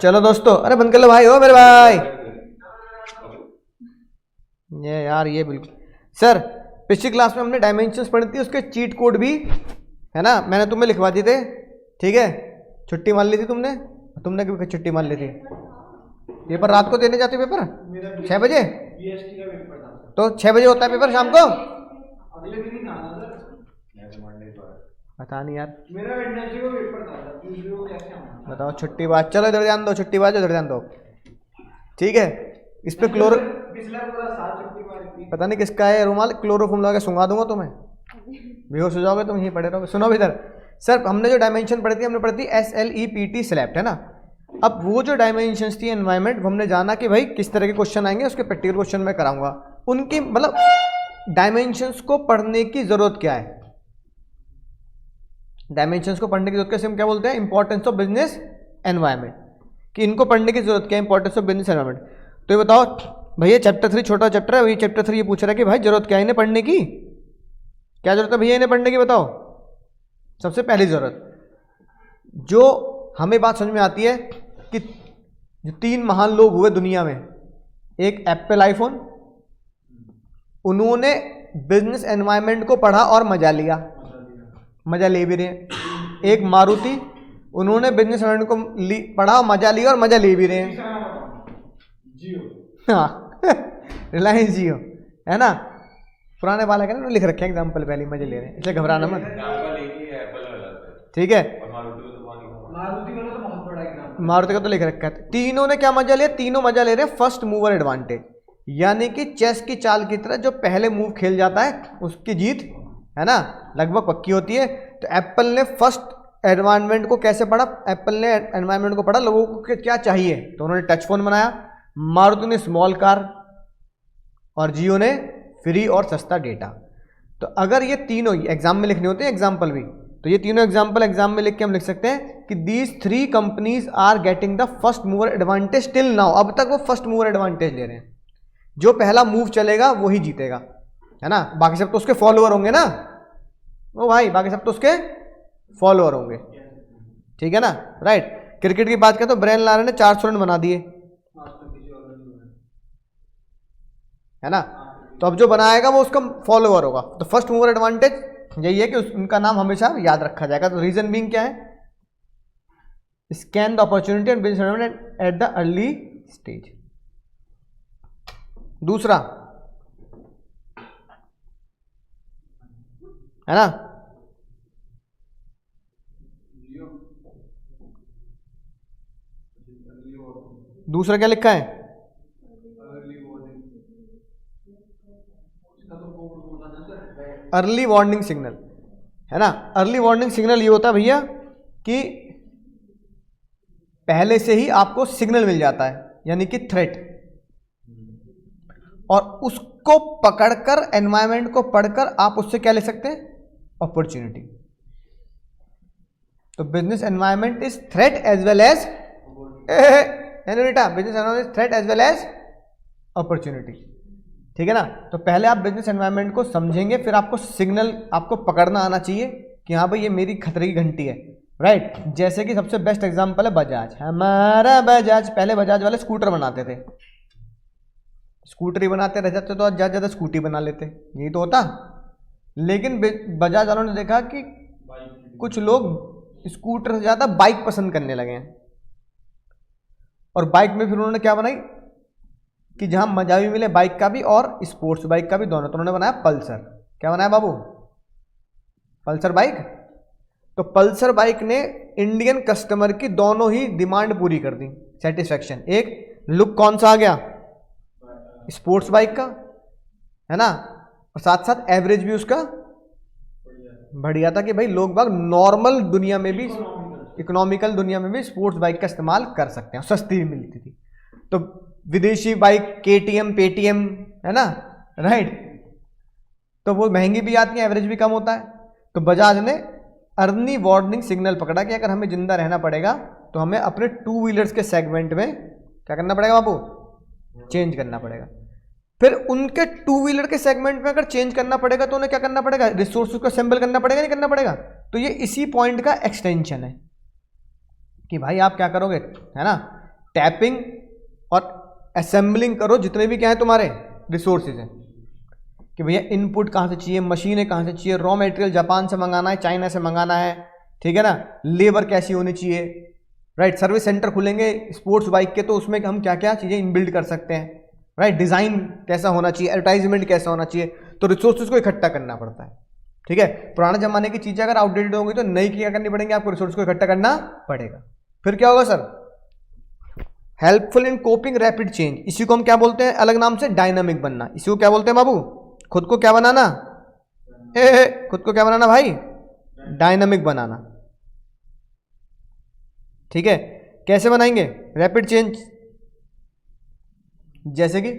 चलो दोस्तों, अरे बंद कर लो भाई, हो मेरे भाई। ये यार ये बिल्कुल सर, पिछली क्लास में हमने डायमेंशंस पढ़ी थी, उसके चीट कोड भी है ना, मैंने तुम्हें लिखवा दिए थे। ठीक है, छुट्टी मान ली थी तुमने, तुमने भी छुट्टी मान ली थी। पेपर रात को देने जाते पेपर 6 बजे, तो 6 बजे होता है पेपर शाम को। अगले दिन ही था ना सर, पता नहीं यार, मेरा वेडनेसडे को पेपर था, ट्यूसडे को कैसे आना बताओ। छुट्टी बाद, चलो इधर ध्यान दो, छुट्टी बाद इधर ध्यान दो। ठीक है, इस पे क्लोरो, पिछला पूरा साल छुट्टी मारी थी। पता नहीं किसका है रुमाल, क्लोरोफॉर्म लगा के सुंगा दूंगा तुम्हें, बेहोश हो जाओगे तुम, यहीं पड़े रहोगे। सुनो इधर सर, हमने जो डायमेंशन पढ़ी थी, हमने पढ़ी थी SLEPT स्लैप्ड, है ना। अब वो जो डायमेंशंस थी एनवायरनमेंट, हमने जाना कि भाई किस तरह के क्वेश्चन आएंगे, उसके प्रैक्टिकल क्वेश्चन मैं कराऊंगा। उनकी मतलब डायमेंशंस को पढ़ने की जरूरत क्या है, डायमेंशंस को पढ़ने की जरूरत कैसे, हम क्या बोलते हैं, इंपॉर्टेंस ऑफ बिजनेस एनवायरनमेंट, कि इनको पढ़ने की जरूरत क्या है, इंपॉर्टेंस ऑफ बिजनेस एनवायरनमेंट। तो ये बताओ भैया, चैप्टर 3 छोटा चैप्टर है, वही चैप्टर 3 ये पूछ रहा है कि भाई जरूरत क्या है इन्हें पढ़ने की, क्या जरूरत है भैया इन्हें पढ़ने की, बताओ। सबसे पहली जरूरत जो हमें बात समझ में आती है कि जो 3 महान लोग हुए दुनिया में, एक एप्पल आईफोन, उन्होंने बिजनेस एनवायरनमेंट को पढ़ा और मजा लिया, मजा ले भी रहे हैं। एक मारुति, उन्होंने बिजनेस एनवायरनमेंट को पढ़ा और मजा लिया, और मजा ले भी रहे हैं। जियो, हाँ रिलायंस जियो, है ना, पुराने वाला का ना लिख रखे एग्जाम्पल, पहले मजे ले रहे हैं, इसलिए घबराना मत। ठीक है, मारुति वाला तो बहुत बड़ा एग्जाम्पल, मारुति का तो लिख रखा है। तीनों ने क्या मजा लिया, तीनों मजा ले रहे हैं फर्स्ट मूवर एडवांटेज, यानी कि चेस की चाल की तरह जो पहले मूव खेल जाता है उसकी जीत, है ना, लगभग पक्की होती है। तो एप्पल ने फर्स्ट एनवायरनमेंट को कैसे पढ़ा, एप्पल ने एनवायरनमेंट को पढ़ा, लोगों को क्या चाहिए, तो उन्होंने टच फोन बनाया, मारुति ने स्मॉल कार, और जियो ने फ्री और सस्ता डेटा। तो अगर ये तीनों एग्जाम में लिखने होते हैं एग्जाम्पल भी, तो ये तीनों एग्जाम्पल एग्जाम में लिख के हम लिख सकते हैं कि these 3 companies are getting the first mover advantage till now. अब तक वो फर्स्ट मूवर एडवांटेज ले रहे हैं, जो पहला मूव चलेगा वही जीतेगा, है ना, बाकी सब तो उसके फॉलोअर होंगे ना, ओ भाई बाकी सब तो उसके फॉलोअर होंगे। ठीक है ना, राइट। क्रिकेट की बात करें तो ब्रेन लारा ने 400 रन बना दिए, है ना, तो अब जो बनाएगा वो उसका फॉलोअर होगा। तो फर्स्ट मूवर एडवांटेज यही है कि उनका नाम हमेशा याद रखा जाएगा। तो रीजन बीइंग क्या है, scan the opportunity and business environment at the early stage. दूसरा, है ना, दूसरा क्या लिखा है, अर्ली वार्निंग सिग्नल, है ना। अर्ली वार्निंग सिग्नल ये होता है भैया कि पहले से ही आपको सिग्नल मिल जाता है, यानी कि थ्रेट, और उसको पकड़कर एनवायरनमेंट को पढ़कर आप उससे क्या ले सकते हैं, अपॉर्चुनिटी। तो business environment is threat as well as, business environment is threat as well as opportunity. ठीक है ना, तो पहले आप बिजनेस एनवायरनमेंट को समझेंगे, फिर आपको सिग्नल आपको पकड़ना आना चाहिए कि हाँ भाई ये मेरी खतरे की घंटी है, राइट। जैसे कि सबसे बेस्ट एग्जांपल है बजाज, हमारा बजाज, पहले बजाज वाले स्कूटर बनाते थे, स्कूटर ही बनाते रह जाते तो ज़्यादा ज़्यादा स्कूटी बना लेते, यही तो होता। लेकिन बजाज वालों ने देखा कि कुछ लोग स्कूटर से ज़्यादा बाइक पसंद करने लगे हैं, और बाइक में फिर उन्होंने क्या बनाई कि जहां मजा भी मिले बाइक का भी और स्पोर्ट्स बाइक का भी, दोनों। तो उन्होंने बनाया पल्सर। क्या बनाया बाबू, पल्सर बाइक। तो पल्सर बाइक ने इंडियन कस्टमर की दोनों ही डिमांड पूरी कर दी, सेटिस्फेक्शन। एक लुक कौन सा आ गया, स्पोर्ट्स बाइक का, है ना, और साथ साथ एवरेज भी उसका बढ़िया था कि भाई लोग बाग नॉर्मल दुनिया में भी, इकोनॉमिकल दुनिया में भी स्पोर्ट्स बाइक का इस्तेमाल कर सकते हैं, सस्ती भी मिलती थी। तो विदेशी बाइक केटीएम, पेटीएम, है ना, राइट, तो वो महंगी भी आती है, एवरेज भी कम होता है। तो बजाज ने अर्ली वार्निंग सिग्नल पकड़ा कि अगर हमें जिंदा रहना पड़ेगा तो हमें अपने 2 व्हीलर्स के सेगमेंट में क्या करना पड़ेगा बाबू, चेंज करना पड़ेगा। फिर उनके 2 व्हीलर के सेगमेंट में अगर चेंज करना पड़ेगा तो उन्हें क्या करना पड़ेगा, रिसोर्स को असेंबल करना पड़ेगा, नहीं करना पड़ेगा। तो ये इसी पॉइंट का एक्सटेंशन है कि भाई आप क्या करोगे, है ना, टैपिंग और असेंबलिंग करो जितने भी क्या है तुम्हारे रिसोर्सेज हैं, कि भैया इनपुट कहाँ से चाहिए, मशीनें कहाँ से चाहिए, रॉ मटेरियल जापान से मंगाना है, चाइना से मंगाना है, ठीक है ना, लेबर कैसी होनी चाहिए, राइट। सर्विस सेंटर खुलेंगे स्पोर्ट्स बाइक के, तो उसमें हम क्या क्या चीज़ें इनबिल्ड कर सकते हैं, राइट। डिज़ाइन कैसा होना चाहिए, एडवर्टाइजमेंट कैसा होना चाहिए, तो रिसोर्सेज को इकट्ठा करना पड़ता है, ठीक है। पुराने जमाने की चीज़ें अगर आउटडेटेड होंगी तो नई क्या करनी पड़ेंगी, आपको रिसोर्स को इकट्ठा करना पड़ेगा। फिर क्या होगा sir, helpful in coping rapid change, इसी को हम क्या बोलते हैं अलग नाम से, डायनामिक बनना। इसी को क्या बोलते हैं बाबू, खुद को क्या बनाना, खुद को क्या बनाना भाई, डायनामिक बनाना, ठीक है। कैसे बनाएंगे रैपिड चेंज, जैसे कि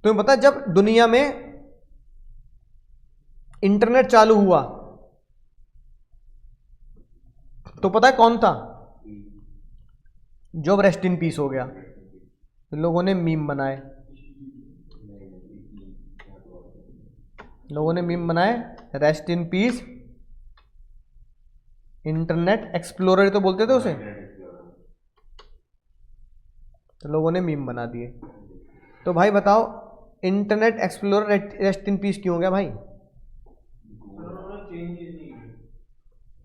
तुम्हें पता है जब दुनिया में इंटरनेट चालू हुआ तो पता है कौन था, जो रेस्ट इन पीस हो गया, लोगों ने मीम बनाए, लोगों ने मीम बनाए, rest in peace internet explorer तो बोलते थे उसे, तो लोगों ने मीम बना दिए। तो भाई बताओ internet explorer rest in peace क्यों हो गया भाई,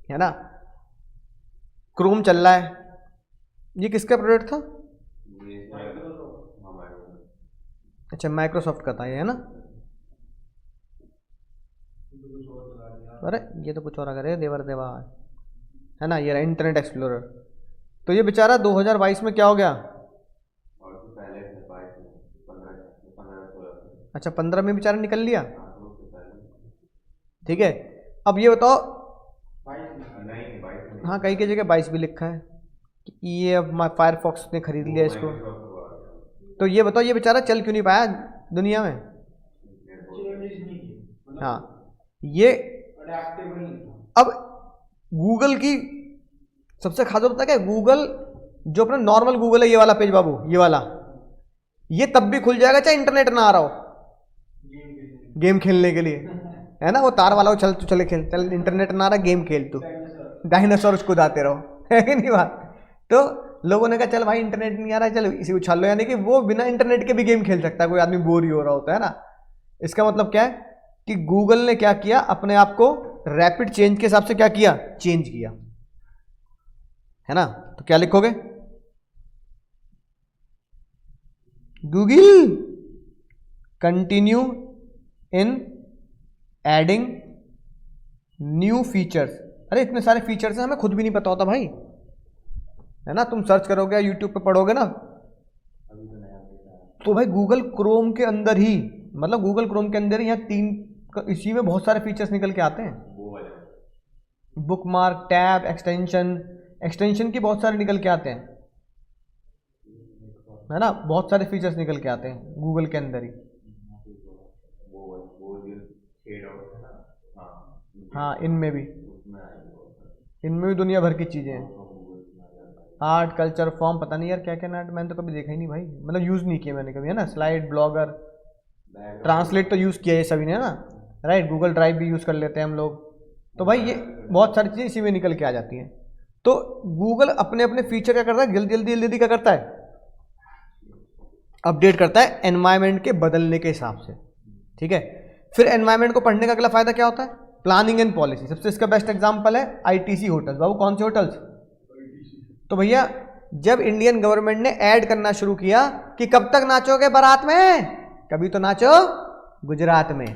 है ना। क्रोम चल रहा है, ये किसका प्रोडक्ट था, अच्छा माइक्रोसॉफ्ट का था ये, है ना। अरे ये तो कुछ और अगर है, देवर देवा है ना, ये रहा इंटरनेट एक्सप्लोरर। तो ये बेचारा 2022 में क्या हो गया, अच्छा 15 में बेचारा निकल लिया, ठीक है। अब ये बताओ, हाँ कई की जगह 22 भी लिखा है, ये अब फायरफॉक्स ने खरीद लिया इसको। तो ये बताओ ये बेचारा चल क्यों नहीं पाया दुनिया में, हाँ ये अब गूगल की सबसे खास होता है क्या, गूगल जो अपना नॉर्मल गूगल है, ये वाला पेज बाबू, ये वाला, ये तब भी खुल जाएगा चाहे इंटरनेट ना आ रहा हो, गेम खेलने के लिए, है ना। वो तार वाला हो, चल तू चले खेल, चल इंटरनेट ना आ रहा गेम खेल तू, डायनासोर उसको दाते रहो, है कि नहीं बात। तो लोगों ने कहा चल भाई इंटरनेट नहीं आ रहा है, चलो इसी उछाल लो, यानी कि वो बिना इंटरनेट के भी गेम खेल सकता है, कोई आदमी बोर ही हो रहा होता है ना। इसका मतलब क्या है कि गूगल ने क्या किया, अपने आप को रैपिड चेंज के हिसाब से क्या किया, चेंज किया, है ना। तो क्या लिखोगे, Google continue in adding new features. अरे इतने सारे फीचर्स हैं, हमें खुद भी नहीं पता होता भाई, है ना। तुम सर्च करोगे यूट्यूब पे पढ़ोगे ना, तो भाई गूगल क्रोम के अंदर ही, मतलब गूगल क्रोम के अंदर ही यहाँ इसी में बहुत सारे फीचर्स निकल के आते हैं, बुकमार्क, टैब, एक्सटेंशन की बहुत सारे निकल के आते हैं, है ना। बहुत सारे फीचर्स निकल के आते हैं गूगल के अंदर ही, हाँ इनमें भी दुनिया भर की चीज़ें हैं, आर्ट कल्चर फॉर्म, पता नहीं यार क्या क्या नाट, मैंने तो कभी देखा ही नहीं भाई, मतलब यूज़ नहीं किया मैंने कभी, है ना। स्लाइड, ब्लॉगर, ट्रांसलेट तो यूज़ किया है सभी ने, है ना, राइट। गूगल ड्राइव भी यूज़ कर लेते हैं हम लोग, तो भाई ये बहुत सारी चीज़ें इसी में निकल के आ जाती हैं। तो गूगल अपने अपने फीचर क्या करता है, जल्दी जल्दी क्या करता है, अपडेट करता है एनवायरनमेंट के बदलने के हिसाब से, ठीक है। फिर एनवायरनमेंट को पढ़ने का अगला फायदा क्या होता है, प्लानिंग एंड पॉलिसी। सबसे इसका बेस्ट एग्जांपल है आईटीसी होटल्स। बाबू कौन से होटल्स, तो भैया जब इंडियन गवर्नमेंट ने ऐड करना शुरू किया कि कब तक नाचोगे बारात में, कभी तो नाचो गुजरात में,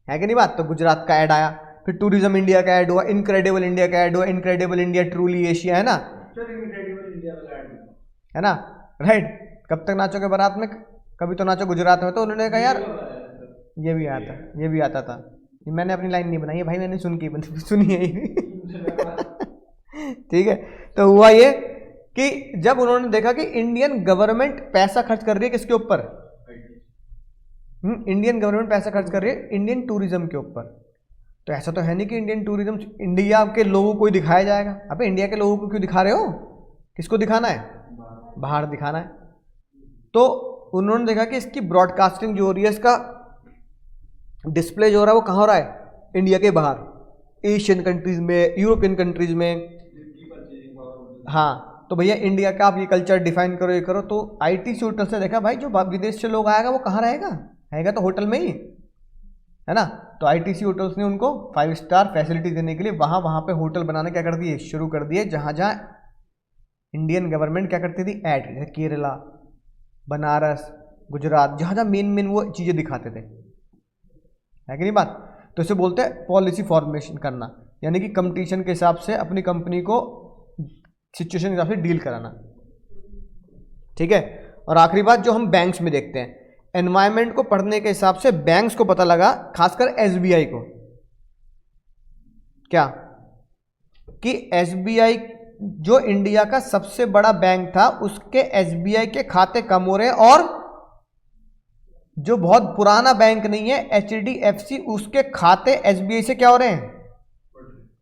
है कि नहीं बात। तो गुजरात का ऐड आया, फिर टूरिज्म इंडिया का ऐड हुआ, इनक्रेडिबल इंडिया का ऐड हुआ, इनक्रेडिबल इंडिया ट्रूली एशिया, है ना, है ना, राइट। कब तक नाचोगे बारात में, कभी तो नाचो गुजरात में। तो उन्होंने कहा यार ये भी आता था, मैंने अपनी लाइन नहीं बनाई है भाई, मैंने सुनी है ठीक है। तो हुआ ये कि जब उन्होंने देखा कि इंडियन गवर्नमेंट पैसा खर्च कर रही है किसके ऊपर, इंडियन गवर्नमेंट पैसा खर्च कर रही है इंडियन टूरिज्म के ऊपर, तो ऐसा तो है नहीं कि इंडियन टूरिज्म इंडिया के लोगों को ही दिखाया जाएगा। अबे इंडिया के लोगों को क्यों दिखा रहे हो, किसको दिखाना है, बाहर दिखाना है। तो उन्होंने देखा कि इसकी ब्रॉडकास्टिंग जो हो रही है, इसका डिस्प्ले जो हो रहा है वो कहाँ हो रहा है, इंडिया के बाहर, एशियन कंट्रीज में, यूरोपियन कंट्रीज में, हाँ। तो भैया इंडिया का आप ये कल्चर डिफाइन करो, ये करो। तो आईटीसी होटल से देखा भाई जो विदेश से लोग आएगा वो कहाँ रहेगा तो होटल में ही, है ना। तो आईटीसी होटल्स ने उनको 5 स्टार फैसिलिटी देने के लिए वहाँ पे होटल बनाने क्या कर दिए, शुरू कर दिए, जहाँ इंडियन गवर्नमेंट क्या करती थी, ऐड, जैसे केरला, बनारस, गुजरात, जहाँ मेन वो चीज़ें दिखाते थे, है कि नहीं बात। तो इसे बोलते हैं पॉलिसी फॉर्मेशन करना, यानी कि कंपटीशन के हिसाब से अपनी कंपनी को सिचुएशन के हिसाब से डील कराना, ठीक है। और आखिरी बात जो हम बैंक्स में देखते हैं, एनवायरनमेंट को पढ़ने के हिसाब से बैंक्स को पता लगा, खासकर एसबीआई को, क्या कि एसबीआई जो इंडिया का सबसे बड़ा बैंक था, उसके एसबीआई के खाते कम हो रहे हैं, और जो बहुत पुराना बैंक नहीं है एचडीएफसी, उसके खाते एसबीआई से क्या हो रहे हैं,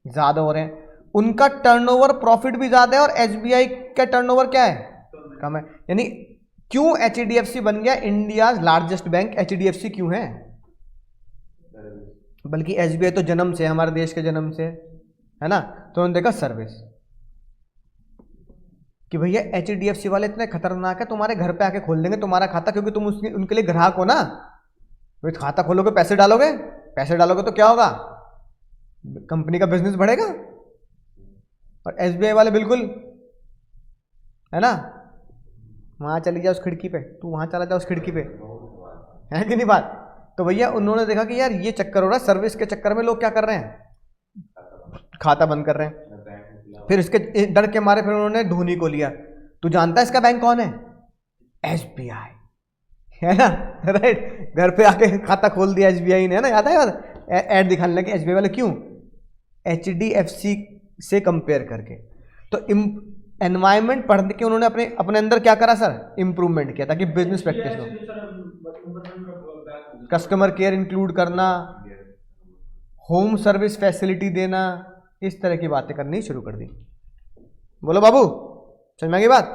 ज्यादा हो रहे हैं। उनका टर्नओवर प्रॉफिट भी ज्यादा है और एसबीआई का टर्नओवर क्या है, कम है। यानी क्यों एचडीएफसी बन गया इंडिया लार्जेस्ट बैंक, एचडीएफसी क्यों है, बल्कि एसबीआई तो जन्म से, हमारे देश के जन्म से, है ना। तो उन्होंने देखा सर्विस कि भैया एचडीएफसी वाले इतने खतरनाक है, तुम्हारे घर पे आके खोल देंगे तुम्हारा खाता, क्योंकि तुम उनके लिए ग्राहक हो ना। तो खाता खोलोगे, पैसे डालोगे तो क्या होगा, कंपनी का बिजनेस बढ़ेगा। और एसबीआई वाले बिल्कुल, है ना, वहां चली जाओ उस खिड़की पे, तू वहां चला जाओ उस खिड़की पे, है कि नहीं बात। तो भैया उन्होंने देखा कि यार ये चक्कर हो रहा है, सर्विस के चक्कर में लोग क्या कर रहे हैं, खाता बंद कर रहे हैं। फिर इसके डर के मारे फिर उन्होंने धोनी को लिया। तू जानता है इसका बैंक कौन है, एसबीआई, है ना, राइट। घर पे आके खाता खोल दिया एसबीआई ने, है ना, याद है, ऐड दिखाने लगे एसबीआई वाले, क्यों, एचडीएफसी से कंपेयर करके। तो एनवायरनमेंट पढ़ने के उन्होंने अपने अंदर क्या करा सर, इंप्रूवमेंट किया, ताकि बिजनेस प्रैक्टिस हो, कस्टमर केयर इंक्लूड करना, होम सर्विस फैसिलिटी देना, इस तरह की बातें करनी शुरू कर दी। बोलो बाबू, समझ में आ गई बात,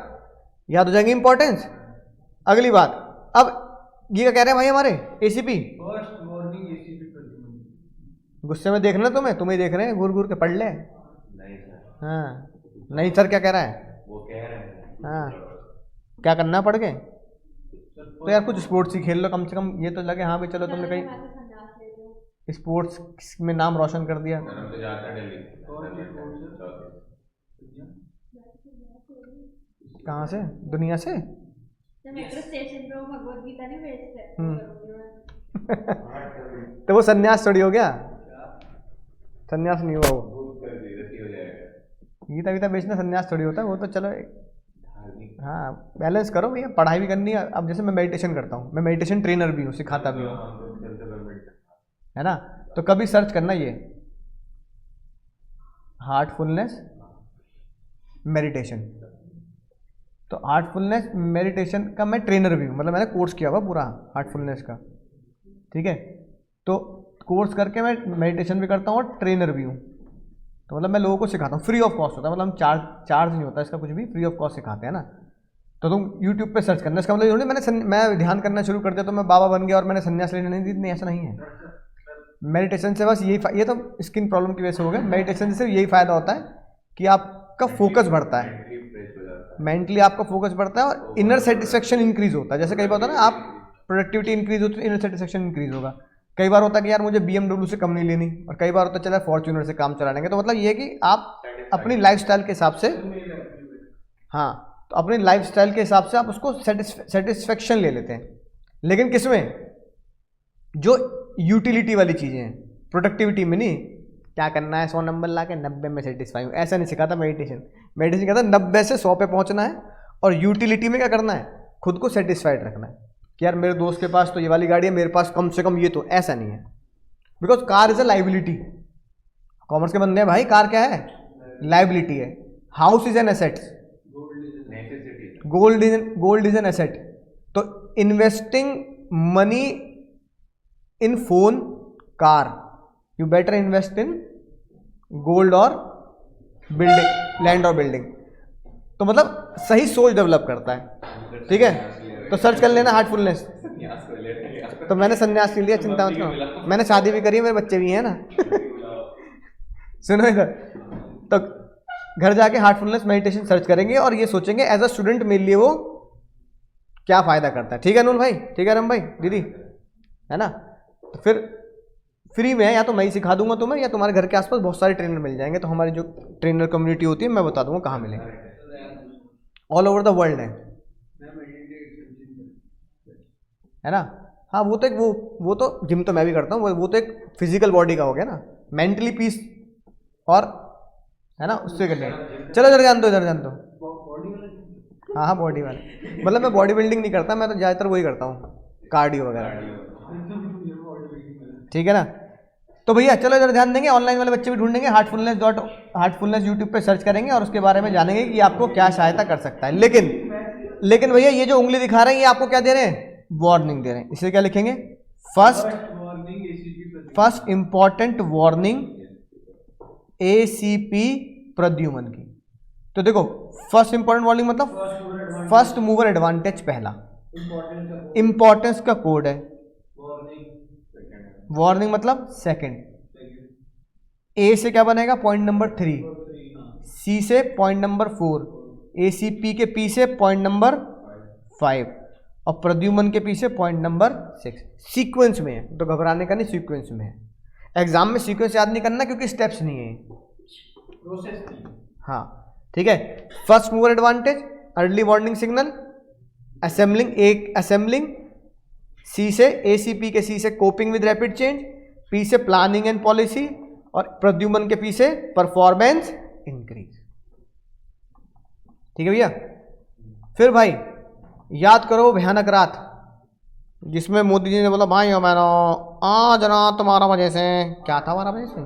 याद हो जाएंगी इंपॉर्टेंस। अगली बात, अब ये क्या कह रहे हैं भाई हमारे एसीपी, गुस्से में देखना तुम्हें देख रहे हैं, घूर घूर के पढ़ ले। हाँ नहीं सर, क्या कह रहा है, वो कह रहे हैं हाँ क्या करना पड़ के, तो यार कुछ स्पोर्ट्स ही खेल लो कम से कम, ये तो लगे हाँ भाई चलो तुमने कहीं स्पोर्ट्स में नाम रोशन कर दिया। कहाँ से, दुनिया से। मेट्रो स्टेशन पे वो भगवत गीता नहीं भेजते। तो वो सन्यास थोड़ी हो गया, सन्यास नहीं हुआ वो, गीता गीता बेचना सन्यास थोड़ी होता है वो, तो चलो हाँ बैलेंस करो भैया, पढ़ाई भी करनी है। अब जैसे मैं मेडिटेशन करता हूँ, मैं मेडिटेशन ट्रेनर भी हूँ, सिखाता भी हूँ, है ना। तो कभी सर्च करना ये हार्टफुलनेस मेडिटेशन, तो हार्टफुलनेस मेडिटेशन का मैं ट्रेनर भी हूँ, मतलब मैंने कोर्स किया हुआ पूरा हार्टफुलनेस का, ठीक है। तो कोर्स करके मैं मेडिटेशन भी करता हूँ और ट्रेनर भी हूँ। तो मतलब मैं लोगों को सिखाता हूँ, फ्री ऑफ कॉस्ट होता है, मतलब हम चार्ज नहीं होता इसका कुछ भी, फ्री ऑफ कॉस्ट सिखाते हैं ना। तो तुम यूट्यूब पे सर्च करना, इसका मतलब नहीं मैं ध्यान करना शुरू कर दिया तो मैं बाबा बन गया और मैंने संन्यास लेने नहीं दी, नहीं ऐसा नहीं है। मेडिटेशन से बस यही, ये तो स्किन प्रॉब्लम की वजह से हो गया, मेडिटेशन से यही फायदा होता है कि आपका फोकस बढ़ता है, मेंटली आपका फोकस बढ़ता है और इनर सेटिस्फेक्शन इंक्रीज होता है। जैसे कई बार होता है ना, आप प्रोडक्टिविटी इंक्रीज होती है, इनर सेटिस्फेक्शन इंक्रीज होगा। कई बार होता है कि यार मुझे BMW से कम नहीं लेनी, और कई बार होता है चला फॉर्च्यूनर से काम चला लेंगे। तो मतलब ये है कि आप अपनी लाइफस्टाइल के हिसाब से, हाँ तो अपनी लाइफस्टाइल के हिसाब से आप उसको सेटिस्फेक्शन ले लेते हैं, लेकिन किसमें, जो यूटिलिटी वाली चीज़ें हैं, प्रोडक्टिविटी में नहीं। क्या करना है 100 नंबर ला के 90 में सेटिस्फाई हूँ, ऐसा नहीं सिखाता मेडिटेशन। मेडिटेशन कहता है 90 से 100 पे पहुँचना है, और यूटिलिटी में क्या करना है, खुद को सेटिस्फाइड रखना है कि यार मेरे दोस्त के पास तो ये वाली गाड़ी है, मेरे पास कम से कम ये, तो ऐसा नहीं है। Because car is a liability, commerce के बंदे हैं भाई, कार क्या है, लाइबिलिटी है। House is an asset, gold is an asset. तो investing money in phone, car, you better invest in gold और बिल्डिंग, लैंड और बिल्डिंग। तो मतलब सही सोच डेवलप करता है, ठीक है। तो सर्च कर लेना हार्टफुलनेस। तो मैंने संन्यास ले लिया, चिंता मत करो, मैंने शादी भी करी है, मेरे बच्चे भी हैं ना। सुनो इधर, तो घर जाके हार्टफुलनेस मेडिटेशन सर्च करेंगे और ये सोचेंगे एज अ स्टूडेंट मेरे लिए वो क्या फ़ायदा करता है। ठीक है अनुल भाई, ठीक है रम भाई, दीदी, है ना। तो फिर फ्री में है, या तो मैं ही सिखा दूंगा तुम्हें या तुम्हारे घर के आसपास बहुत सारे ट्रेनर मिल जाएंगे। तो हमारी जो ट्रेनर कम्युनिटी होती है मैं बता दूंगा कहाँ मिलेंगे, ऑल ओवर द वर्ल्ड है ना। हाँ वो तो एक वो तो जिम तो मैं भी करता हूँ, वो तो एक फिजिकल बॉडी का हो गया ना, मेंटली पीस और है ना, उससे कर लेंगे। चलो इधर ध्यान दो, इधर ध्यान दो। हाँ हाँ बॉडी वाले, मतलब मैं बॉडी बिल्डिंग नहीं करता, मैं तो ज़्यादातर वही करता हूँ, कार्डियो वगैरह। ठीक है ना। तो भैया चलो इधर ध्यान देंगे, ऑनलाइन वाले बच्चे भी ढूंढेंगे, हार्टफुलनेस यूट्यूब पे सर्च करेंगे और उसके बारे में जानेंगे कि आपको क्या सहायता कर सकता है। लेकिन भैया ये जो उंगली दिखा रहे हैं ये आपको क्या दे रहे हैं, वार्निंग दे रहे हैं। इसे क्या लिखेंगे, first important warning ACP Pradyuman की। तो देखो फर्स्ट इंपॉर्टेंट वार्निंग मतलब फर्स्ट मूवर एडवांटेज, पहला इंपॉर्टेंस का कोड है, वार्निंग मतलब सेकंड। A से क्या बनेगा, पॉइंट नंबर 3, C से पॉइंट नंबर 4, ACP के P से पॉइंट नंबर 5 और प्रद्युमन के P से पॉइंट नंबर 6। सीक्वेंस में है तो घबराने का नहीं, सीक्वेंस में है। एग्जाम में सीक्वेंस याद नहीं करना क्योंकि स्टेप्स नहीं है, प्रोसेस की। हाँ ठीक है। First mover advantage, early warning signal, assembling C से ACP के C से coping with rapid change, P से प्लानिंग एंड पॉलिसी और प्रद्युमन के P से परफॉर्मेंस इंक्रीज। ठीक है भैया। फिर भाई याद करो भयानक रात, जिसमें मोदी जी ने बोला भाई मैंने आज रात 12 बजे से, क्या था 12 बजे से,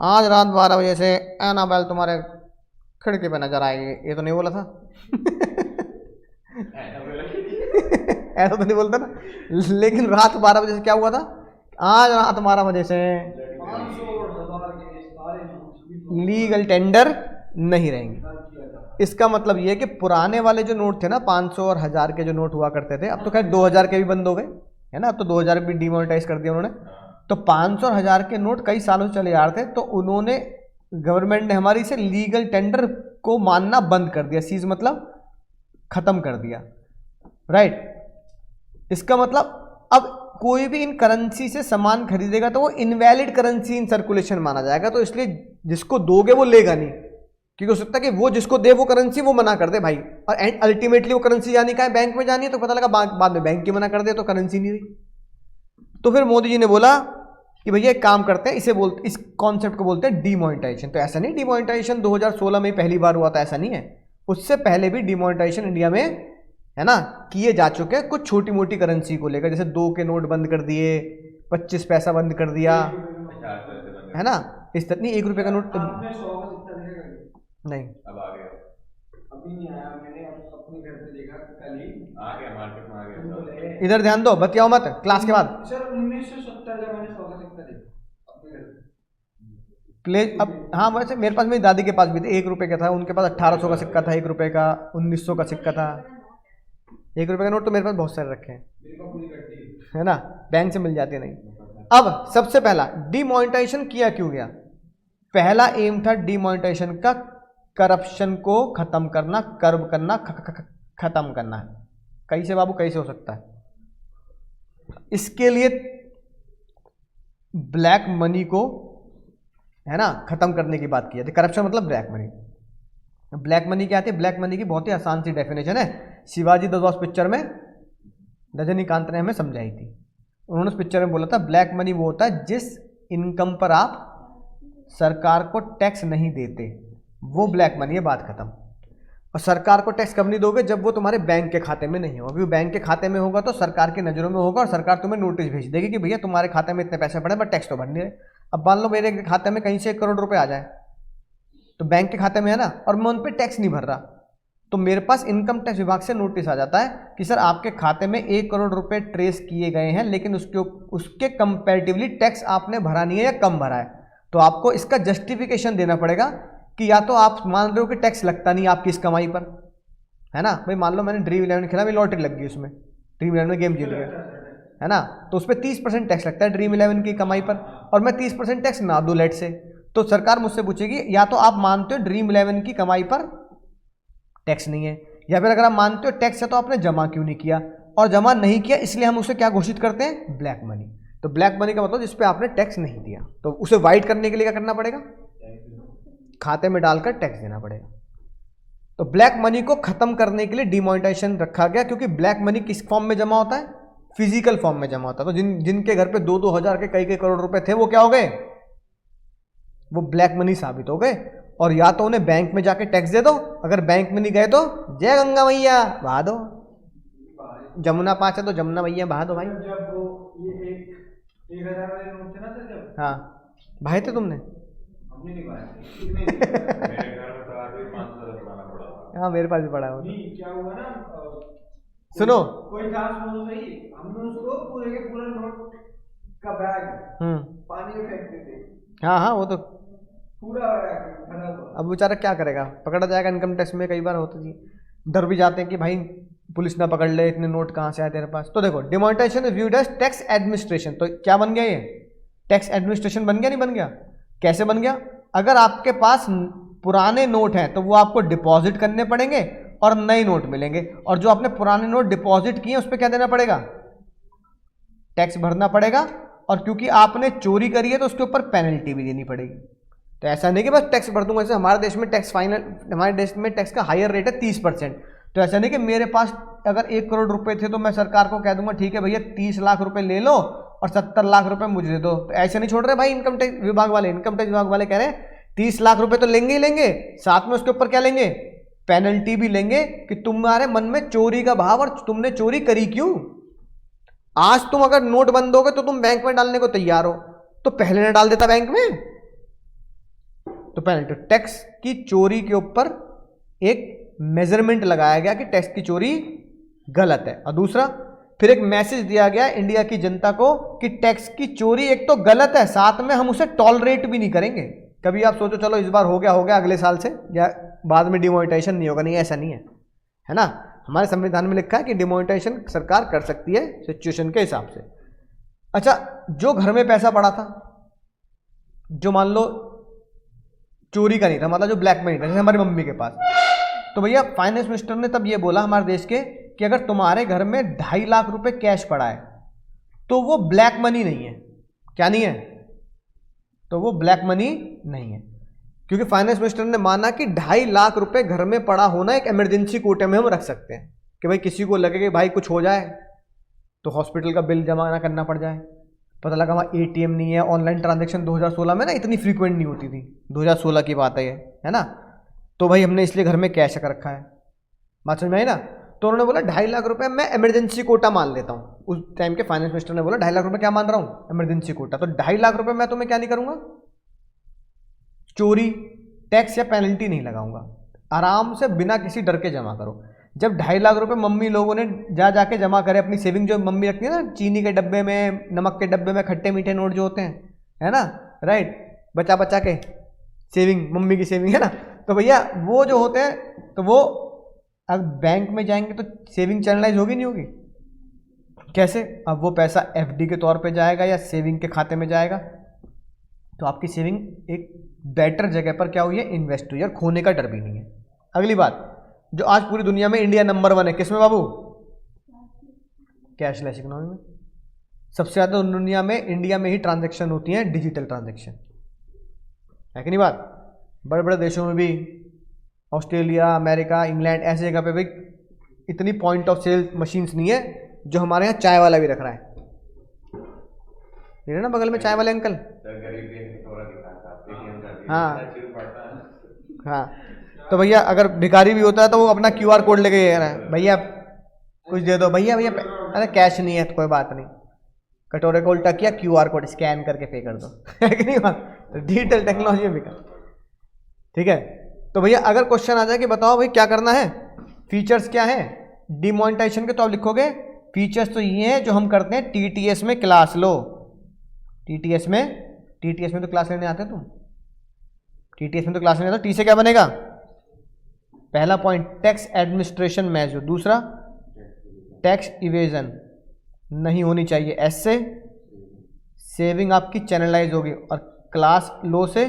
आज रात 12 बजे से एनाबेल तुम्हारे खिड़की पे नजर आएगी, ये तो नहीं बोला था ऐसा तो नहीं बोलता ना, लेकिन रात 12 बजे से क्या हुआ था, आज रात 12 बजे से लीगल टेंडर नहीं रहेंगे। इसका मतलब ये है कि पुराने वाले जो नोट थे ना, 500 और 1000 के जो नोट हुआ करते थे, अब तो खैर 2000 के भी बंद हो गए है ना, अब तो 2000 भी डिमोनेटाइज कर दिया उन्होंने। तो 500 और 1000 के नोट कई सालों से चले आ रहे थे, तो उन्होंने, गवर्नमेंट ने हमारी से लीगल टेंडर को मानना बंद कर दिया, सीज मतलब खत्म कर दिया, राइट। इसका मतलब अब कोई भी इन करेंसी से सामान खरीदेगा तो वो इनवैलिड करेंसी इन सर्कुलेशन माना जाएगा। तो इसलिए जिसको दोगे वो लेगा नहीं, क्योंकि हो सकता है कि वो जिसको दे वो करेंसी वो मना कर दे भाई, और अल्टीमेटली वो करेंसी जानी का है, बैंक में जानी है, तो पता लगा बाद में बैंक की मना कर दे तो करेंसी नहीं रही। तो फिर मोदी जी ने बोला कि भैया एक काम करते हैं, इस कॉन्सेप्ट को बोलते हैं डिमोनेटाइजेशन। तो ऐसा नहीं, डिमोनेटाइजेशन 2016 में पहली बार हुआ था, ऐसा नहीं है, उससे पहले भी डिमोनेटाइजेशन इंडिया में है ना किए जा चुके हैं, कुछ छोटी मोटी करेंसी को लेकर, जैसे 2 के नोट बंद कर दिए, 25 पैसा बंद कर दिया, है ना, इस तरह। नहीं 1 रुपये का नोट आपने 100 का सिक्का देखा नहीं, अब आ गया, अभी नहीं आया, मैंने अपने घर पे देखा, कल ही आ गया, मार्केट में आ गया। इधर ध्यान दो, बतियाओ मत क्लास के बाद। सर 1970 का मैंने 100 का सिक्का देखा अपने घर प्ले अब, हाँ वैसे मेरे पास, मेरी दादी के पास भी थे, 1 रुपये का था, उनके पास 1800 का सिक्का था, 1 रुपये का, 1900 का सिक्का था, 1 रुपये का नोट तो मेरे पास बहुत सारे रखे हैं, है ना, बैंक से मिल जाते नहीं। अब सबसे पहला डिमोनेटाइजेशन किया क्यों गया, पहला एम था डिमोनेटाइजेशन का करप्शन को खत्म करना, कर्व करना, खत्म करना है। कैसे बाबू, कैसे हो सकता है, इसके लिए ब्लैक मनी को है ना खत्म करने की बात की जाती है। करप्शन मतलब ब्लैक मनी। ब्लैक मनी क्या आती है, ब्लैक मनी की बहुत ही आसान सी डेफिनेशन है, शिवाजी द बॉस पिक्चर में रजनीकांत ने हमें समझाई थी। उन्होंने उस पिक्चर में बोला था ब्लैक मनी वो होता है जिस इनकम पर आप सरकार को टैक्स नहीं देते, वो ब्लैक मनी है, बात खत्म। और सरकार को टैक्स कब नहीं दोगे, जब वो तुम्हारे बैंक के खाते में नहीं होगा, क्योंकि बैंक के खाते में होगा तो सरकार की नज़रों में होगा और सरकार तुम्हें नोटिस भेज देगी कि भैया तुम्हारे खाते में इतने पैसे पड़े बट टैक्स तो भर नहीं रहे। अब मान लो मेरे खाते में कहीं से 1 करोड़ रुपए आ जाए, तो बैंक के खाते में है ना, और मैं उन पर टैक्स नहीं भर रहा, तो मेरे पास इनकम टैक्स विभाग से नोटिस आ जाता है कि सर आपके खाते में 1 करोड़ रुपए ट्रेस किए गए हैं, लेकिन उसके कंपैरेटिवली टैक्स आपने भरा नहीं है या कम भरा है। तो आपको इसका जस्टिफिकेशन देना पड़ेगा कि या तो आप मान रहे हो कि टैक्स लगता नहीं आपकी इस कमाई पर, है ना भाई। मान लो मैंने ड्रीम 11 खेला, मेरी लॉटरी लग गई, उसमें ड्रीम 11 में गेम जीत गया, है ना, तो उस पर 30% टैक्स लगता है ड्रीम 11 की कमाई पर, और मैं 30% टैक्स ना दूं लेट से, तो सरकार मुझसे पूछेगी या तो आप मानते हो ड्रीम 11 की कमाई पर टैक्स नहीं है, या फिर अगर आप मानते हो टैक्स है तो आपने जमा क्यों नहीं किया, और जमा नहीं किया इसलिए हम उसे क्या घोषित करते हैं, ब्लैक मनी। तो ब्लैक मनी का मतलब जिस पे आपने टैक्स नहीं दिया, तो उसे वाइट करने के लिए क्या करना पड़ेगा, खाते में डालकर टैक्स देना पड़ेगा। तो ब्लैक मनी को खत्म करने के लिए डिमोनेटाइजेशन रखा गया, क्योंकि ब्लैक मनी किस फॉर्म में जमा होता है, फिजिकल फॉर्म में जमा होता है। तो जिनके घर पे 2-2 हजार के कई करोड़ रुपए थे वो क्या हो गए, वो ब्लैक मनी साबित हो गए। और या तो उन्हें बैंक में जाके टैक्स दे दो, अगर बैंक में नहीं गए तो जय गंगा मैया बहा दो, जमुना 5 है तो जमुना मैया बहा दो भाई। जब वो ये 1,000 वाले नोट थे ना सर, जब हाँ भाई थे तुमने, हमने नहीं पाया कितने मेरे घर में तो आज भी 500 रुपया पड़ा था। हाँ मेरे पास भी पड़ा है वो। नहीं क्या हुआ ना, सुनो, कोई था सुनो सही, हमने उसको पूरे के पूरा नोट का बैग पानी में फेंकते थे। हाँ हाँ वो तो पूरा बैग भरा हुआ। अब बेचारा क्या करेगा, पकड़ा जाएगा इनकम टैक्स में, कई बार होता जी, डर भी जाते हैं कि भाई पुलिस ना पकड़ ले, इतने नोट कहाँ से आए तेरे पास। तो देखो demonetisation is viewed as tax administration. तो क्या बन गया, ये टैक्स एडमिनिस्ट्रेशन बन गया, नहीं बन गया, कैसे बन गया, अगर आपके पास पुराने नोट हैं तो वो आपको डिपॉजिट करने पड़ेंगे और नए नोट मिलेंगे, और जो आपने पुराने नोट डिपॉजिट किए उस पर क्या देना पड़ेगा, टैक्स भरना पड़ेगा, और क्योंकि आपने चोरी करी है तो उसके ऊपर पेनल्टी भी देनी पड़ेगी। तो ऐसा नहीं कि बस टैक्स भर दूंगा, जैसे हमारे देश में टैक्स फाइनल, हमारे देश में टैक्स का हायर रेट है 30%। तो ऐसा नहीं कि मेरे पास अगर 1 करोड़ रुपए थे तो मैं सरकार को कह दूंगा ठीक है भैया 30 लाख रुपए ले लो और 70 लाख रुपए मुझे दे दो। तो ऐसे नहीं छोड़ रहे भाई इनकम टैक्स विभाग वाले। इनकम टैक्स विभाग वाले कह रहे हैं 30 लाख रुपए तो लेंगे ही लेंगे, साथ में उसके ऊपर क्या लेंगे, पेनल्टी भी लेंगे कि तुम्हारे मन में चोरी का भाव और तुमने चोरी करी क्यों। आज तुम अगर नोट बंद दोगे तो तुम बैंक में डालने को तैयार हो, तो पहले ना डाल देता बैंक में। तो पेनल्टी, टैक्स की चोरी के ऊपर एक मेजरमेंट लगाया गया कि टैक्स की चोरी गलत है। और दूसरा फिर एक मैसेज दिया गया इंडिया की जनता को कि टैक्स की चोरी एक तो गलत है, साथ में हम उसे टॉलरेट भी नहीं करेंगे। कभी आप सोचो चलो इस बार हो गया अगले साल से या बाद में डिमोनेटाइजेशन नहीं होगा, नहीं ऐसा नहीं है ना। हमारे संविधान में लिखा है कि डिमोनेटाइजेशन सरकार कर सकती है सिचुएशन के हिसाब से। अच्छा, जो घर में पैसा पड़ा था, जो मान लो चोरी का नहीं था, मतलब जो ब्लैक मनी था, जैसे हमारी मम्मी के पास, तो भैया फाइनेंस मिनिस्टर ने तब ये बोला हमारे देश के कि अगर तुम्हारे घर में 2.5 लाख रुपए कैश पड़ा है तो वो ब्लैक मनी नहीं है। क्या नहीं है, तो वो ब्लैक मनी नहीं है, क्योंकि फाइनेंस मिनिस्टर ने माना कि 2.5 लाख रुपए घर में पड़ा होना एक इमरजेंसी कोटे में हम रख सकते हैं कि भाई किसी को लगे कि भाई कुछ हो जाए तो हॉस्पिटल का बिल जमा ना करना पड़ जाए। पता लगा वहाँ एटीएम नहीं है, ऑनलाइन ट्रांजैक्शन 2016 में ना इतनी फ्रीक्वेंट नहीं होती थी, 2016 की बात है ये, है ना। तो भाई हमने इसलिए घर में कैश रखा है, बात समझ में आई ना। तो उन्होंने बोला 2.5 लाख रुपए मैं इमरजेंसी कोटा मान लेता हूँ। उस टाइम के फाइनेंस मिनिस्टर ने बोला 2.5 लाख रुपए क्या मान रहा हूँ, इमरजेंसी कोटा। तो 2.5 लाख रुपए मैं तुम्हें क्या नहीं करूँगा, चोरी टैक्स या पेनल्टी नहीं लगाऊंगा, आराम से बिना किसी डर के जमा करो। जब 2.5 लाख रुपए मम्मी लोगों ने जाके जमा करे अपनी सेविंग, जो मम्मी रखती है ना चीनी के डब्बे में, नमक के डब्बे में, खट्टे मीठे नोट जो होते हैं, है ना, राइट, बचा बचा के सेविंग, मम्मी की सेविंग, है ना। तो भैया वो जो होते हैं, तो वो अब बैंक में जाएंगे तो सेविंग चैनलाइज होगी नहीं होगी, कैसे, अब वो पैसा एफडी के तौर पे जाएगा या सेविंग के खाते में जाएगा, तो आपकी सेविंग एक बेटर जगह पर क्या हुई है, इन्वेस्ट हुई है, और खोने का डर भी नहीं है। अगली बात, जो आज पूरी दुनिया में इंडिया नंबर 1 है किसमें बाबू, कैशलेस इकोनॉमी में। सबसे ज़्यादा दुनिया में इंडिया में ही ट्रांजैक्शन होती हैं डिजिटल ट्रांजैक्शन, है कि नहीं बात। बड़े बड़े देशों में भी, ऑस्ट्रेलिया, अमेरिका, इंग्लैंड, ऐसी जगह पे भी इतनी पॉइंट ऑफ सेल मशीन्स नहीं है, जो हमारे यहाँ चाय वाला भी रख रहा है, ना बगल में चाय वाले अंकल। हाँ हाँ, तो भैया अगर भिखारी भी होता है तो वो अपना QR कोड लेके आ रहा है, भैया कुछ दे दो, भैया भैया अरे कैश नहीं है तो कोई बात नहीं, कटोरे को उल्टा किया, QR कोड स्कैन करके पे कर दो, है कि नहीं बात। तो डिजिटल टेक्नोलॉजी में बिका, ठीक है। तो भैया अगर क्वेश्चन आ जाए कि बताओ भाई क्या करना है, फीचर्स क्या है डिमोनेटाइजेशन के, तो आप लिखोगे फीचर्स तो ये हैं जो हम करते हैं TTS में क्लास लो। TTS में तो क्लास लेने आते तुम, TTS में तो क्लास लेने आते, टी से क्या बनेगा, पहला पॉइंट टैक्स एडमिनिस्ट्रेशन मेजर, दूसरा टैक्स इवेजन नहीं होनी चाहिए, एस से सेविंग आपकी चैनलाइज होगी, और क्लास लो से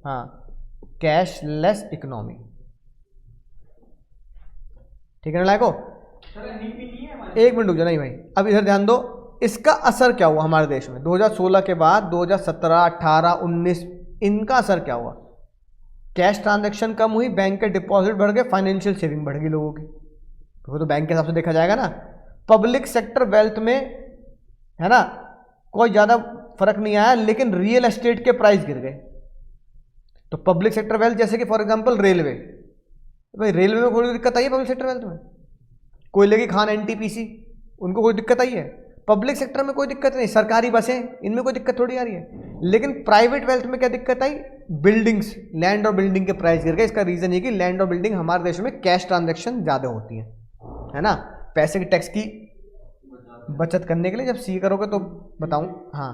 हाँ, कैशलेस इकोनॉमी। ठीक है ना लायको? सर एनईपी नहीं है हमारे? एक मिनट रुक जाओ, नहीं भाई, अब इधर ध्यान दो। इसका असर क्या हुआ हमारे देश में 2016 के बाद? 2017, 18, 19, इनका असर क्या हुआ? कैश ट्रांजैक्शन कम हुई, बैंक के डिपॉजिट बढ़ गए, फाइनेंशियल सेविंग बढ़ गई लोगों की। तो बैंक के हिसाब से देखा जाएगा ना। पब्लिक सेक्टर वेल्थ में, है ना, कोई ज़्यादा फर्क नहीं आया, लेकिन रियल एस्टेट के प्राइस गिर गए। तो पब्लिक सेक्टर वेल्थ, जैसे कि फॉर एग्जांपल रेलवे, भाई रेलवे में कोई दिक्कत आई है? पब्लिक सेक्टर वेल्थ में कोयले की खान एनटीपीसी, उनको कोई दिक्कत आई है? पब्लिक सेक्टर में कोई दिक्कत नहीं। सरकारी बसें, इनमें कोई दिक्कत थोड़ी आ रही है। लेकिन प्राइवेट वेल्थ में क्या दिक्कत आई? बिल्डिंग्स, लैंड और बिल्डिंग के प्राइस गिर गए। इसका रीजन ये कि लैंड और बिल्डिंग हमारे देश में कैश ट्रांजैक्शन ज़्यादा होती है ना। पैसे की टैक्स की बचत करने के लिए जब सी करोगे तो बताऊं। हाँ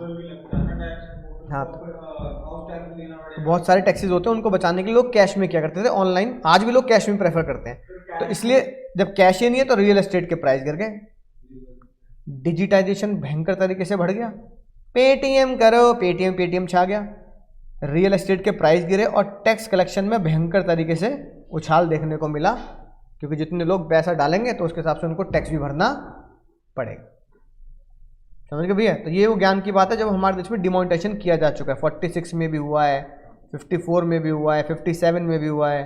हाँ, तो बहुत सारे टैक्सेस होते हैं, उनको बचाने के लिए लोग कैश में क्या करते थे, ऑनलाइन। आज भी लोग कैश में प्रेफर करते हैं। तो इसलिए जब कैश ही नहीं है तो रियल एस्टेट के प्राइस गिर गए। डिजिटाइजेशन भयंकर तरीके से बढ़ गया। पेटीएम करो, पेटीएम छा गया। रियल एस्टेट के प्राइस गिरे और टैक्स कलेक्शन में भयंकर तरीके से उछाल देखने को मिला, क्योंकि जितने लोग पैसा डालेंगे तो उसके हिसाब से उनको टैक्स भी भरना पड़ेगा। समझ गए भैया? तो ये वो ज्ञान की बात है जब हमारे देश में डिमोनेटाइजेशन किया जा चुका है। 46 में भी हुआ है, 54 में भी हुआ है, 57 में भी हुआ है,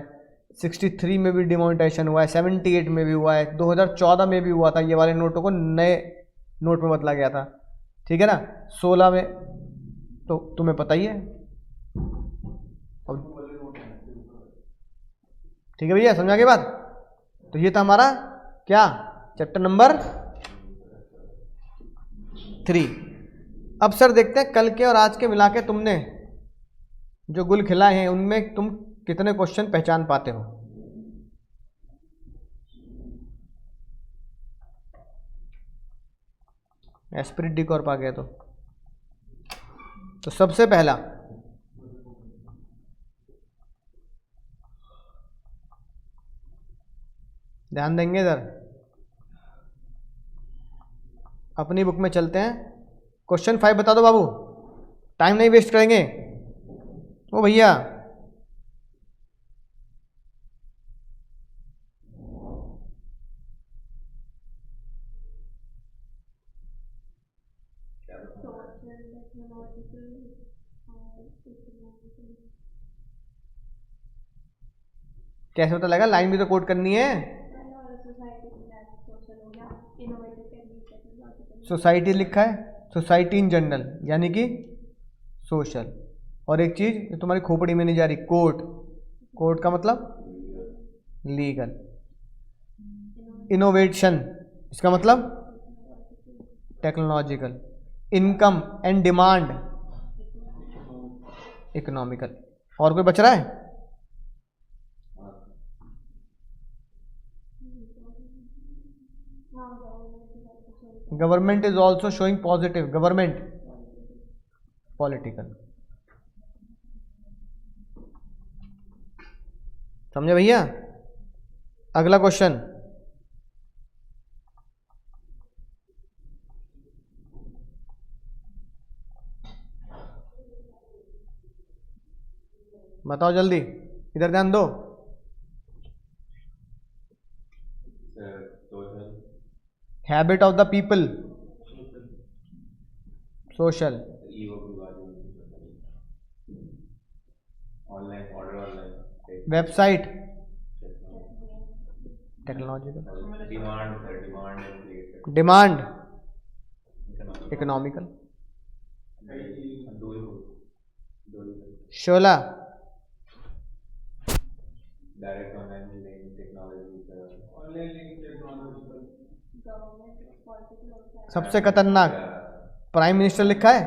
63 में भी डिमोनेटाइजेशन हुआ है, 78 में भी हुआ है, 2014 में भी हुआ था। ये वाले नोटों को नए नोट में बदला गया था। ठीक है ना। 16 में तो तुम्हें पता ही है। ठीक है भैया, समझा के बात? तो ये था हमारा क्या, चैप्टर नंबर 3। अब सर देखते हैं कल के और आज के मिला के तुमने जो गुल खिलाए हैं उनमें तुम कितने क्वेश्चन पहचान पाते हो। एस्पिरिट डी कॉर्प आ गया तो सबसे पहला ध्यान देंगे इधर, अपनी बुक में चलते हैं। क्वेश्चन 5 बता दो बाबू, टाइम नहीं वेस्ट करेंगे। ओ भैया, कैसे पता लगा? लाइन भी तो कोड करनी है। सोसाइटी लिखा है, सोसाइटी इन जनरल यानी कि सोशल। और एक चीज तुम्हारी खोपड़ी में नहीं जा रही, कोर्ट। कोर्ट का मतलब लीगल। इनोवेशन, इसका मतलब technological. Income and demand, economical. और कोई बच रहा है? Government is also showing positive, government political. समझे भैया? अगला क्वेश्चन, बताओ जल्दी, इधर ध्यान दो। Habit of the people, social. Website, technological. Demand, economical. Shola, direct online link technology. सबसे खतरनाक प्राइम मिनिस्टर लिखा है,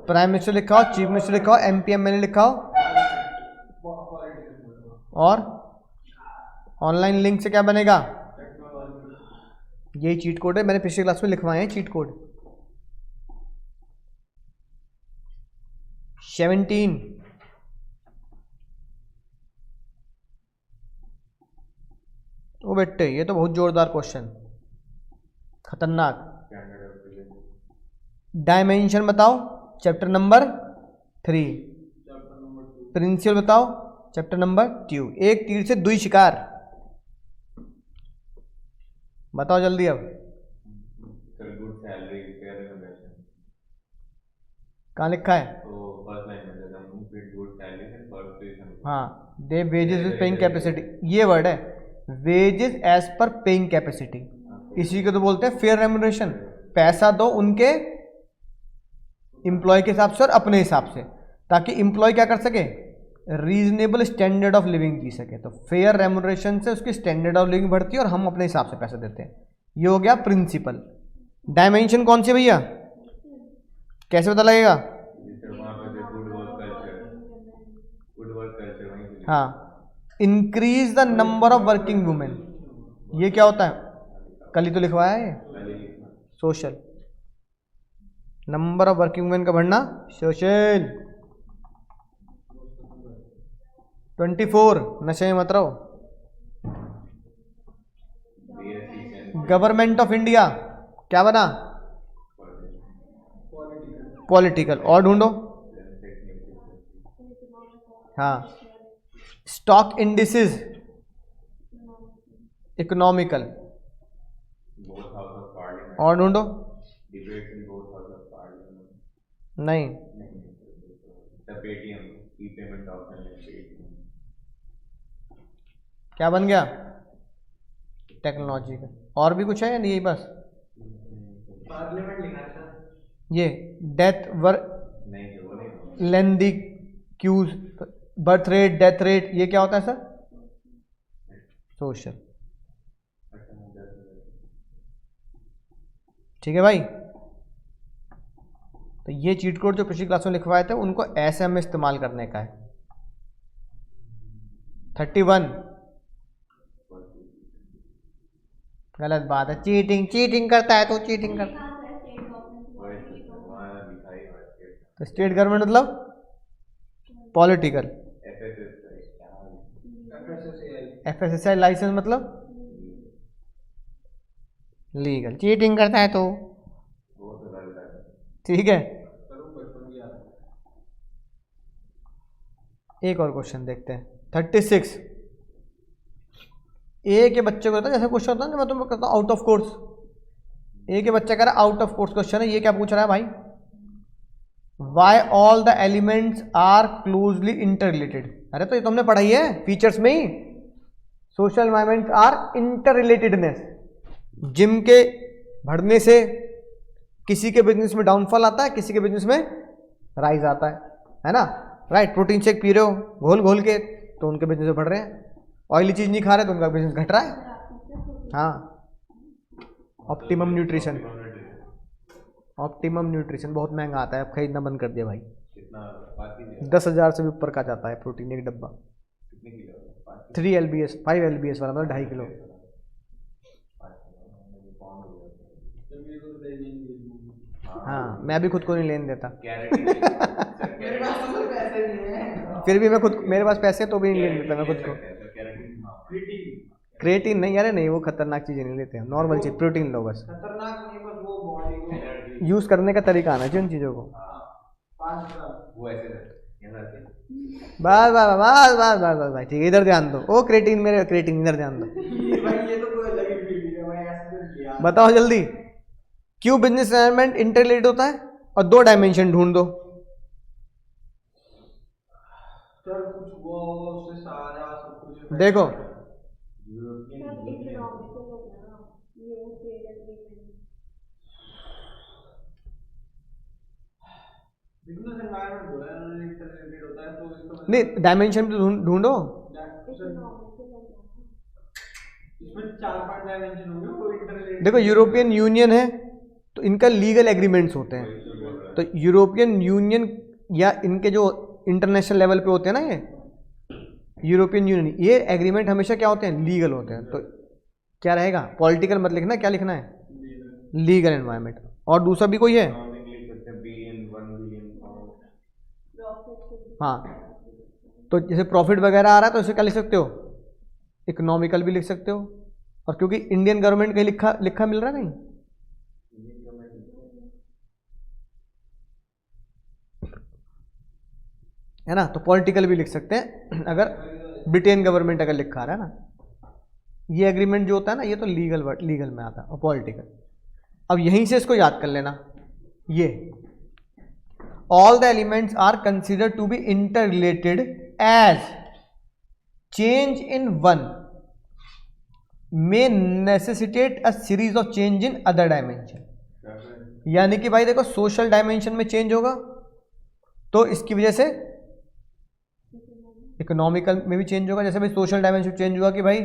प्राइम मिनिस्टर लिखा हो, चीफ मिनिस्टर लिखा हो, एमपीएमएलए लिखा हो। और ऑनलाइन लिंक से क्या बनेगा? यही चीट कोड है, मैंने पिछली क्लास में लिखवाए हैं चीट कोड। 17। ओ बेटे, ये तो बहुत जोरदार क्वेश्चन, खतरनाक। डायमेंशन बताओ, chapter number 3। Chapter number 2। Principle बताओ, चैप्टर नंबर 2। एक तीर से दुई शिकार, बताओ जल्दी अब। Sir good salary, fair remuneration. कहाँ लिखा है? तो फर्स्ट लाइन में देता हूँ, फिर good salary and first position. हाँ, the wages is paying capacity, ये वर्ड है, wages as per paying capacity, इसी को तो बोलते हैं फेयर रेम्युनरेशन। पैसा दो उनके एम्प्लॉय के हिसाब से और अपने हिसाब से, ताकि एम्प्लॉय क्या कर सके, रीजनेबल स्टैंडर्ड ऑफ लिविंग जी सके। तो फेयर रेम्युनरेशन से उसकी स्टैंडर्ड ऑफ लिविंग बढ़ती है और हम अपने हिसाब से पैसे देते हैं। ये हो गया प्रिंसिपल। डायमेंशन कौन सी भैया, कैसे पता लगेगा? वहाँ पर good work culture, good work culture वहीं पे। हाँ, increase the number of working women, ये क्या होता है? कल ही तो लिखवाया है ये, social. Number of working women का बढ़ना, सोशल। 24 नशे में मत रहो। गवर्नमेंट ऑफ इंडिया क्या बना? पॉलिटिकल। और ढूंढो। हाँ, स्टॉक इंडिसेस, इकोनॉमिकल। और ढूंढो। नहीं, क्या बन गया? टेक्नोलॉजी का। और भी कुछ है या नहीं, यही बस? पार्लियामेंट लिखा है सर। ये death work, lengthy queues, birth rate, death rate, ये क्या होता है सर? सोशल। ठीक है भाई, तो ये चीट कोड जो पिछली क्लास में लिखवाए थे उनको ऐसे हमें इस्तेमाल करने का है। 31 गलत बात है, चीटिंग, चीटिंग करता है तो चीटिंग करता है। तो स्टेट गवर्नमेंट मतलब पॉलिटिकल। FSSAI लाइसेंस मतलब लीगल। चीटिंग करता है तो ठीक है। एक और क्वेश्चन देखते हैं, 36। ए के बच्चे को होता है, जैसे क्वेश्चन होता है ना, मैं तुम्हें कहता हूँ आउट ऑफ कोर्स। ए के बच्चे कह रहा है आउट ऑफ कोर्स क्वेश्चन है, ये क्या पूछ रहा है भाई? Why all the elements are closely interrelated. अरे तो ये तुमने पढ़ाई है फीचर्स में ही, social environments are interrelatedness. जिम के बढ़ने से किसी के बिजनेस में डाउनफॉल आता है, किसी के बिजनेस में राइज आता है ना? राइट, प्रोटीन शेक पी रहे हो घोल घोल के तो उनके बिजनेस में बढ़ रहे हैं, ऑयली चीज नहीं खा रहे तो उनका बिजनेस घट रहा है। हाँ, ऑप्टिमम न्यूट्रिशन, ऑप्टिमम न्यूट्रिशन बहुत महंगा आता है, अब खरीदना बंद कर दिया भाई। 10,000 से भी ऊपर का जाता है प्रोटीन एक डब्बा। 3 LBS 5 LBS वाला, मतलब 2.5 किलो। हाँ, मैं भी खुद को नहीं लेने देता। मेरे पास तो सर पैसे नहीं है। फिर भी मैं खुद, मेरे पास पैसे तो भी नहीं लेने देता मैं खुद को। क्रिएटिन नहीं, अरे नहीं, वो खतरनाक चीजें नहीं लेते हैं, नॉर्मल चीज प्रोटीन लो बस। खतरनाक नहीं, बस वो बॉडी को यूज करने का तरीका आना चाहिए उन चीजों को। 5 ग्राम वो ऐसे बस बस बस बस बस बस भाई, ठीक है, इधर ध्यान दो। ओ क्रिएटिन, मेरे क्रिएटिन, इधर ध्यान दो। भाई ये तो कोई अलग ही फीलिंग है भाई, ऐसे तो लिया। बताओ जल्दी, क्यों बिजनेस एनवायरनमेंट इंटररिलेटेड होता है? और 2 डायमेंशन ढूंढ दो। सर कुछ वो उससे सारा सब कुछ देखो, बिजनेस एनवायरनमेंट बोला है उन्होंने, इंटर रिलेटेड होता है तो इसका मतलब नहीं डायमेंशन भी तो ढूंढो। इसमें 4-5 डायमेंशन होंगे वो इंटर रिलेटेड। देखो, यूरोपियन यूनियन है तो इनका लीगल एग्रीमेंट्स होते हैं, तो यूरोपियन यूनियन या इनके जो इंटरनेशनल लेवल पे होते हैं ना, ये यूरोपियन यूनियन, ये एग्रीमेंट हमेशा क्या होते हैं? लीगल होते हैं। तो क्या रहेगा? पॉलिटिकल मत लिखना, क्या लिखना है? Legal environment. और दूसरा भी कोई है? हाँ, तो जैसे प्रॉफिट वगैरह आ रहा है तो इसे क्या लिख सकते हो? इकोनॉमिकल भी लिख सकते हो। और क्योंकि इंडियन गवर्नमेंट कहीं लिखा लिखा मिल रहा है कहीं? है ना। तो पॉलिटिकल भी लिख सकते हैं अगर ब्रिटेन गवर्नमेंट अगर लिखा रहा है ना। ये एग्रीमेंट जो होता है ना, ये तो लीगल में आता है, और पॉलिटिकल। अब यहीं से इसको याद कर लेना, ये all the elements are considered to be interrelated as change in one may necessitate a series of change in other dimension. यानी कि भाई देखो, सोशल डायमेंशन में चेंज होगा तो इसकी वजह से इकोनॉमिकल में भी चेंज होगा। जैसे भाई सोशल डायमेंशन चेंज हुआ कि भाई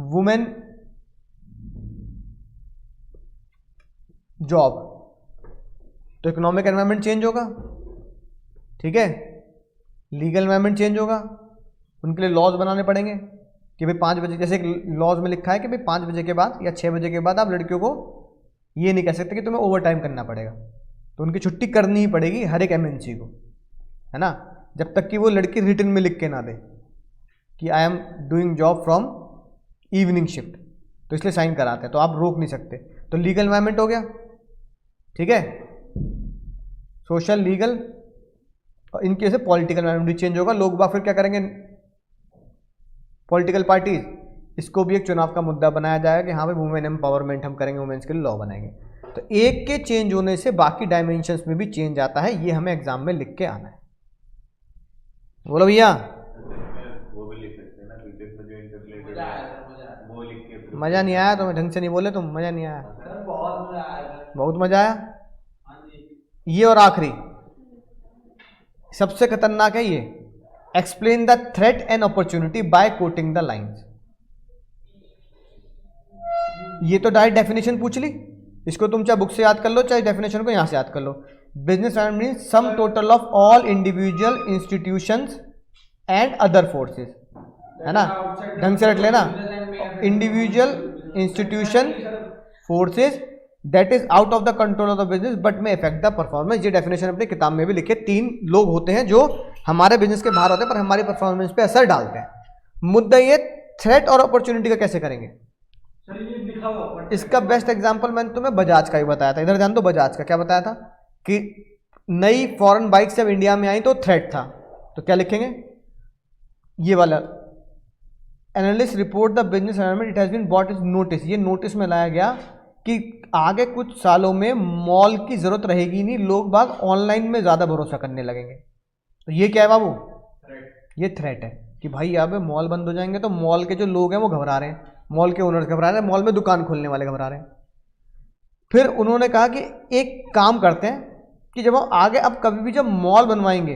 वुमेन जॉब, तो इकोनॉमिक एनवायरनमेंट चेंज होगा, ठीक है। लीगल एनवायरनमेंट चेंज होगा, उनके लिए लॉज बनाने पड़ेंगे कि भाई 5 बजे, जैसे लॉज में लिखा है कि भाई 5 बजे के बाद या 6 बजे के बाद आप लड़कियों को ये नहीं कह सकते कि तुम्हें ओवर टाइम करना पड़ेगा, तो उनकी छुट्टी करनी ही पड़ेगी हर एक एमएनसी को, है ना, जब तक कि वो लड़की रिटन में लिख के ना दे कि I am doing job from evening shift, तो इसलिए साइन कराते हैं, तो आप रोक नहीं सकते। तो लीगल एनवायरनमेंट हो गया, ठीक है, सोशल लीगल, और इनके से पॉलिटिकल एनवायरनमेंट भी चेंज होगा। लोग बाग फिर क्या करेंगे, पॉलिटिकल पार्टीज, इसको भी एक चुनाव का मुद्दा बनाया जाएगा कि हाँ भाई वुमेन एम्पावरमेंट हम करेंगे, वुमेन्स के लिए लॉ बनाएंगे। तो एक के चेंज होने से बाकी डायमेंशंस में भी चेंज आता है, ये हमें एग्जाम में लिख के आना है। बोलो भैया, वो भी लिख सकते हैं ना, बीटेक में जो इंटरलेटेड है वो लिख के। मजा नहीं आया तुम्हें, ढंग से नहीं बोले तुम, मजा नहीं आया? सर बहुत मजा आया सर। बहुत मजा आया। हाँ जी। ये और आखिरी सबसे खतरनाक है ये, explain the threat and opportunity by quoting the lines. ये तो डायरेक्ट डेफिनेशन पूछ ली, इसको तुम चाहे बुक से याद कर लो चाहे डेफिनेशन को यहां से याद कर लो। Business means sum total of all individual institutions and other forces, है ना, ढंग से रख लेना। Individual institution forces that is out of the control of the business but may affect the performance. ये डेफिनेशन अपनी किताब में भी लिखे। 3 लोग होते हैं जो हमारे बिजनेस के बाहर होते हैं पर हमारी परफॉर्मेंस पे असर डालते हैं। मुद्दा ये थ्रेट और अपॉर्चुनिटी का कैसे करेंगे, सर ये लिखा हुआ इसका बेस्ट एग्जांपल मैंने तुम्हें बजाज का ही बताया था। इधर ध्यान दो, बजाज का क्या बताया था कि नई फॉरेन बाइक जब इंडिया में आई तो थ्रेट था, तो क्या लिखेंगे, ये वाला, analyst report the business environment it has been bought is notice. ये नोटिस में लाया गया कि आगे कुछ सालों में मॉल की जरूरत रहेगी नहीं, लोग बाग ऑनलाइन में ज्यादा भरोसा करने लगेंगे। तो ये क्या है बाबू, ये थ्रेट है कि भाई यहाँ पे मॉल बंद हो जाएंगे तो मॉल के जो लोग हैं वो घबरा रहे हैं, मॉल के ओनर्स घबरा रहे हैं, मॉल में दुकान खोलने वाले घबरा रहे हैं। फिर उन्होंने कहा कि एक काम करते हैं कि जब हम आगे अब कभी भी जब मॉल बनवाएंगे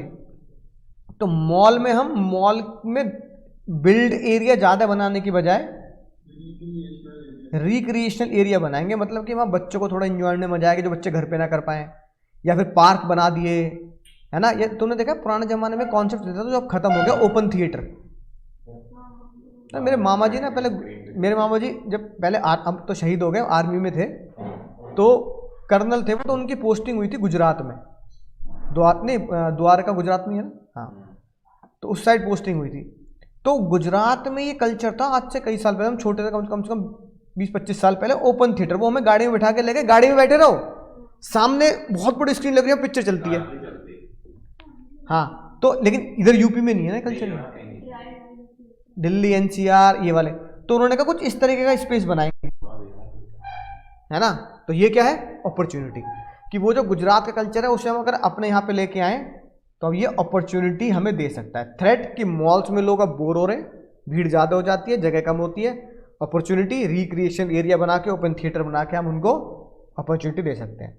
तो मॉल में हम मॉल में बिल्ड एरिया ज़्यादा बनाने की बजाय रिक्रिएशनल एरिया बनाएंगे, मतलब कि वहाँ बच्चों को थोड़ा इंजॉय में मजा आएगा जो बच्चे घर पे ना कर पाएँ, या फिर पार्क बना दिए, है ना। ये तुमने देखा पुराने ज़माने में कॉन्सेप्ट देता था जो अब खत्म हो गया, ओपन थिएटर। मेरे मामा जी ना पहले, मेरे मामा जी जब पहले अब तो शहीद हो गए, आर्मी में थे, तो कर्नल थे वो, तो उनकी पोस्टिंग हुई थी गुजरात में, द्वारका गुजरात में है ना, हाँ, तो उस साइड पोस्टिंग हुई थी। तो गुजरात में ये कल्चर था, आज से कई साल पहले, हम छोटे थे, कम से कम 20-25 साल पहले, ओपन थिएटर। वो हमें गाड़ी में बैठा के ले गए, गाड़ी में बैठे रहो, सामने बहुत बड़ी स्क्रीन लग रही है, पिक्चर चलती है, हाँ। तो लेकिन इधर यूपी में नहीं है ना कल्चर, दिल्ली एनसीआर ये वाले, तो उन्होंने कहा कुछ इस तरीके का स्पेस बनाएंगे, है ना। तो ये क्या है, अपॉर्चुनिटी, कि वो जो गुजरात का कल्चर है उसे हम अगर अपने यहाँ पे लेके आए तो अब ये अपॉर्चुनिटी हमें दे सकता है। थ्रेट कि मॉल्स में लोग अब बोर हो रहे हैं, भीड़ ज़्यादा हो जाती है, जगह कम होती है। अपॉर्चुनिटी, रिक्रिएशन एरिया बना के, ओपन थिएटर बना के हम उनको अपॉर्चुनिटी दे सकते हैं।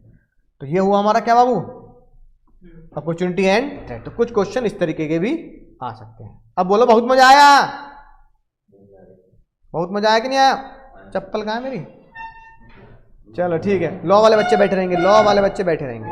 तो ये हुआ हमारा क्या बाबू, अपॉर्चुनिटी एंड थ्रेट। तो कुछ क्वेश्चन इस तरीके के भी आ सकते हैं। अब बोलो बहुत मजा आया, बहुत मजा आया कि नहीं आया? चप्पल कहाँ है मेरी? चलो ठीक है, लॉ वाले बच्चे बैठे रहेंगे, लॉ वाले बच्चे बैठे रहेंगे।